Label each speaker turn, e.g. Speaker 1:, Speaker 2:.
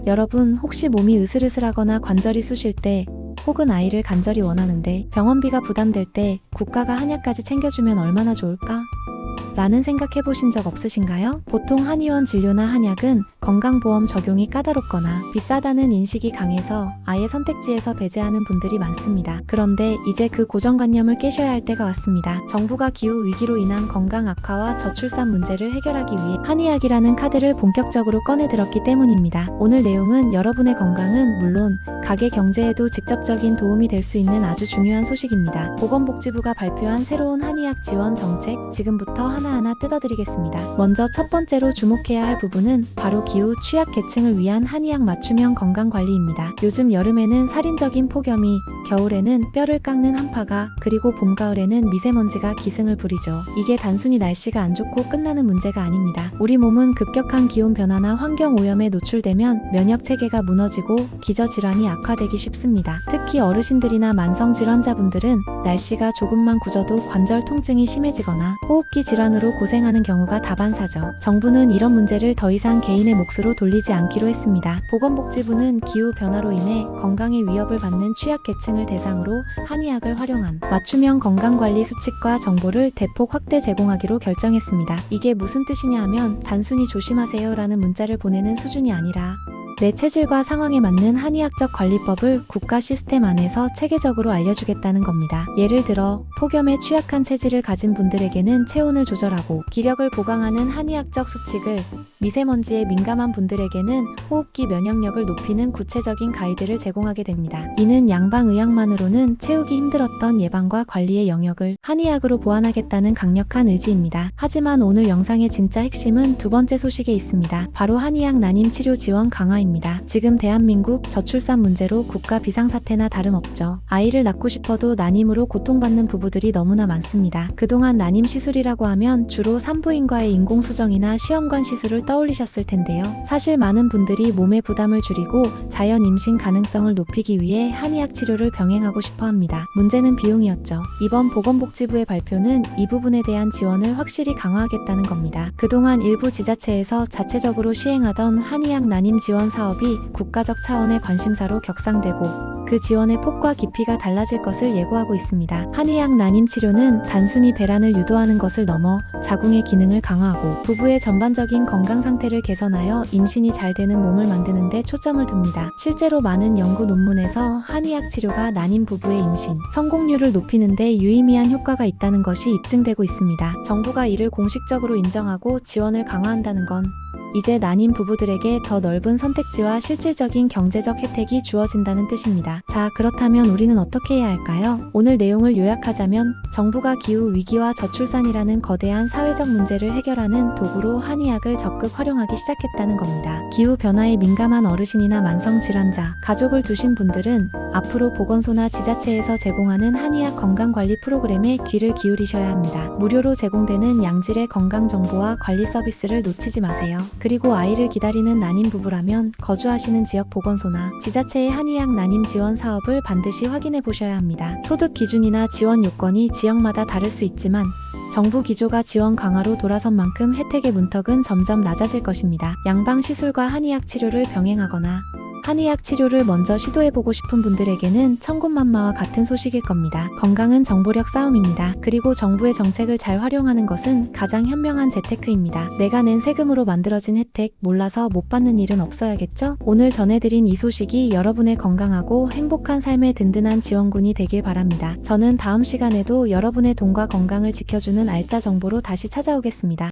Speaker 1: 여러분, 혹시 몸이 으슬으슬하거나 관절이 쑤실 때, 혹은 아이를 간절히 원하는데 병원비가 부담될 때 국가가 한약까지 챙겨주면 얼마나 좋을까? 라는 생각해 보신 적 없으신가요? 보통 한의원 진료나 한약은 건강보험 적용이 까다롭거나 비싸다는 인식이 강해서 아예 선택지에서 배제하는 분들이 많습니다. 그런데 이제 그 고정관념을 깨셔야 할 때가 왔습니다. 정부가 기후 위기로 인한 건강 악화와 저출산 문제를 해결하기 위해 한의학이라는 카드를 본격적으로 꺼내 들었기 때문입니다. 오늘 내용은 여러분의 건강은 물론 가계 경제에도 직접적인 도움이 될 수 있는 아주 중요한 소식입니다. 보건복지부가 발표한 새로운 한의학 지원 정책, 지금부터 하나하나 뜯어드리겠습니다. 먼저 첫 번째로 주목해야 할 부분은 바로 기후 취약 계층을 위한 한의학 맞춤형 건강관리입니다. 요즘 여름에는 살인적인 폭염이, 겨울에는 뼈를 깎는 한파가, 그리고 봄, 가을에는 미세먼지가 기승을 부리죠. 이게 단순히 날씨가 안 좋고 끝나는 문제가 아닙니다. 우리 몸은 급격한 기온 변화나 환경 오염에 노출되면 면역 체계가 무너지고 기저질환이 악화되기 쉽습니다. 특히 어르신들이나 만성질환자분들은 날씨가 조금만 굳어도 관절 통증이 심해지거나 호흡기 질환으로 고생하는 경우가 다반사죠. 정부는 이런 문제를 더 이상 개인의 몫으로 돌리지 않기로 했습니다. 보건복지부는 기후 변화로 인해 건강에 위협을 받는 취약계층을 대상으로 한의학을 활용한 맞춤형 건강관리 수칙과 정보를 대폭 확대 제공하기로 결정했습니다. 이게 무슨 뜻이냐 하면 단순히 조심하세요라는 문자를 보내는 수준이 아니라 내 체질과 상황에 맞는 한의학적 관리법을 국가 시스템 안에서 체계적으로 알려주겠다는 겁니다. 예를 들어 폭염에 취약한 체질을 가진 분들에게는 체온을 조절하고 기력을 보강하는 한의학적 수칙을, 미세먼지에 민감한 분들에게는 호흡기 면역력을 높이는 구체적인 가이드를 제공하게 됩니다. 이는 양방의학만으로는 채우기 힘들었던 예방과 관리의 영역을 한의학으로 보완하겠다는 강력한 의지입니다. 하지만 오늘 영상의 진짜 핵심은 두 번째 소식에 있습니다. 바로 한의학 난임 치료 지원 강화입니다. 지금 대한민국 저출산 문제로 국가 비상사태나 다름없죠. 아이를 낳고 싶어도 난임으로 고통받는 부부들이 너무나 많습니다. 그동안 난임 시술이라고 하면 주로 산부인과의 인공수정이나 시험관 시술을 떠올리셨을 텐데요. 사실 많은 분들이 몸의 부담을 줄이고 자연 임신 가능성을 높이기 위해 한의학 치료를 병행하고 싶어 합니다. 문제는 비용이었죠. 이번 보건복지부의 발표는 이 부분에 대한 지원을 확실히 강화하겠다는 겁니다. 그동안 일부 지자체에서 자체적으로 시행하던 한의학 난임 지원 사업이 국가적 차원의 관심사로 격상되고 그 지원의 폭과 깊이가 달라질 것을 예고하고 있습니다. 한의학 난임 치료는 단순히 배란을 유도하는 것을 넘어 자궁의 기능을 강화하고 부부의 전반적인 건강 상태를 개선하여 임신이 잘 되는 몸을 만드는 데 초점을 둡니다. 실제로 많은 연구 논문에서 한의학 치료가 난임 부부의 임신 성공률을 높이는 데 유의미한 효과가 있다는 것이 입증되고 있습니다. 정부가 이를 공식적으로 인정하고 지원을 강화한다는 건 이제 난임 부부들에게 더 넓은 선택지와 실질적인 경제적 혜택이 주어진다는 뜻입니다. 자, 그렇다면 우리는 어떻게 해야 할까요? 오늘 내용을 요약하자면 정부가 기후 위기와 저출산이라는 거대한 사회적 문제를 해결하는 도구로 한의학을 적극 활용하기 시작했다는 겁니다. 기후 변화에 민감한 어르신이나 만성질환자, 가족을 두신 분들은 앞으로 보건소나 지자체에서 제공하는 한의학 건강관리 프로그램에 귀를 기울이셔야 합니다. 무료로 제공되는 양질의 건강정보와 관리 서비스를 놓치지 마세요. 그리고 아이를 기다리는 난임 부부라면 거주하시는 지역 보건소나 지자체의 한의학 난임 지원 사업을 반드시 확인해 보셔야 합니다. 소득 기준이나 지원 요건이 지역마다 다를 수 있지만 정부 기조가 지원 강화로 돌아선 만큼 혜택의 문턱은 점점 낮아질 것입니다. 양방 시술과 한의학 치료를 병행하거나 한의학 치료를 먼저 시도해보고 싶은 분들에게는 천군만마와 같은 소식일 겁니다. 건강은 정보력 싸움입니다. 그리고 정부의 정책을 잘 활용하는 것은 가장 현명한 재테크입니다. 내가 낸 세금으로 만들어진 혜택 몰라서 못 받는 일은 없어야겠죠? 오늘 전해드린 이 소식이 여러분의 건강하고 행복한 삶의 든든한 지원군이 되길 바랍니다. 저는 다음 시간에도 여러분의 돈과 건강을 지켜주는 알짜 정보로 다시 찾아오겠습니다.